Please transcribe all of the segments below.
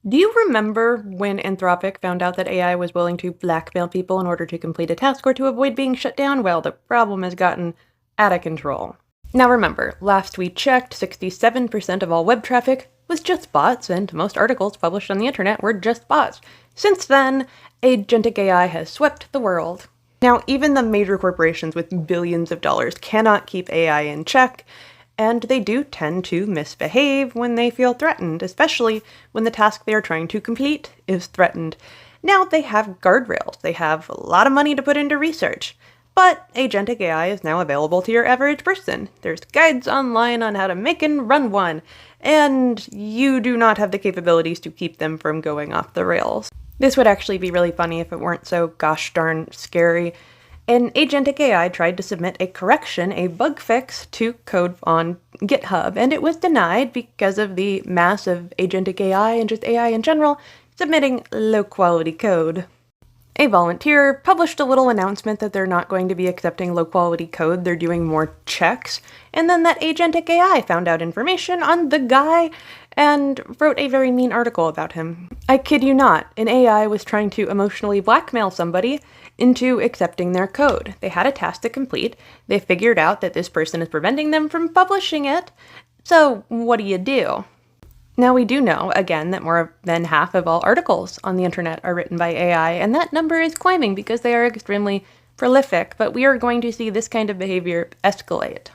Do you remember when Anthropic found out that AI was willing to blackmail people in order to complete a task or to avoid being shut down? Well, the problem has gotten out of control. Now remember, last we checked, 67% of all web traffic was just bots, and most articles published on the internet were just bots. Since then, Agentic AI has swept the world. Now, even the major corporations with billions of dollars cannot keep AI in check, and they do tend to misbehave when they feel threatened, especially when the task they are trying to complete is threatened. Now, they have guardrails. They have a lot of money to put into research. But Agentic AI is now available to your average person. There's guides online on how to make and run one, and you do not have the capabilities to keep them from going off the rails. This would actually be really funny if it weren't so gosh darn scary. An Agentic AI tried to submit a correction, a bug fix, to code on GitHub, and it was denied because of the mass of Agentic AI and just AI in general submitting low-quality code. A volunteer published a little announcement that they're not going to be accepting low-quality code, they're doing more checks, and then that Agentic AI found out information on the guy and wrote a very mean article about him. I kid you not, an AI was trying to emotionally blackmail somebody into accepting their code. They had a task to complete, they figured out that this person is preventing them from publishing it, so what do you do? Now we do know, again, that more than half of all articles on the internet are written by AI, and that number is climbing because they are extremely prolific, but we are going to see this kind of behavior escalate.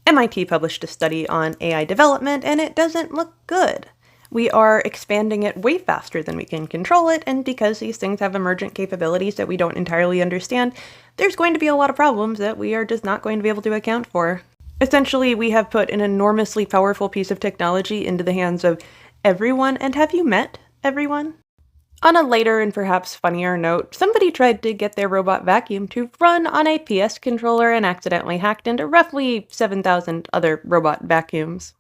MIT published a study on AI development, and it doesn't look good. We are expanding it way faster than we can control it, and because these things have emergent capabilities that we don't entirely understand, there's going to be a lot of problems that we are just not going to be able to account for. Essentially, we have put an enormously powerful piece of technology into the hands of everyone, and have you met everyone? On a later and perhaps funnier note, somebody tried to get their robot vacuum to run on a PS controller and accidentally hacked into roughly 7,000 other robot vacuums.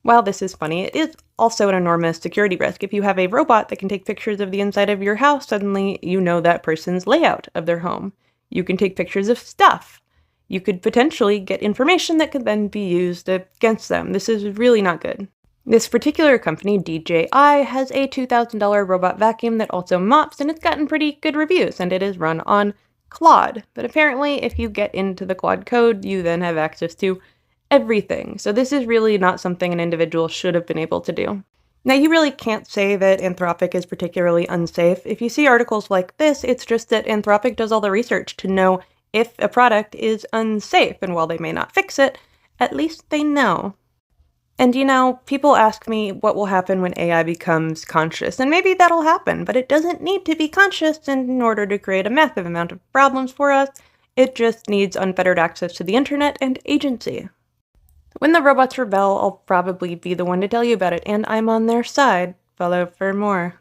While this is funny, it is also an enormous security risk. If you have a robot that can take pictures of the inside of your house, suddenly you know that person's layout of their home. You can take pictures of stuff. You could potentially get information that could then be used against them. This is really not good. This particular company, DJI, has a $2,000 robot vacuum that also mops, and it's gotten pretty good reviews, and it is run on Claude. But apparently, if you get into the Claude code, you then have access to everything. So this is really not something an individual should have been able to do. Now, you really can't say that Anthropic is particularly unsafe. If you see articles like this, it's just that Anthropic does all the research to know if a product is unsafe, and while they may not fix it, at least they know. And you know, people ask me what will happen when AI becomes conscious, and maybe that'll happen, but it doesn't need to be conscious in order to create a massive amount of problems for us. It just needs unfettered access to the internet and agency. When the robots rebel, I'll probably be the one to tell you about it, and I'm on their side. Follow for more.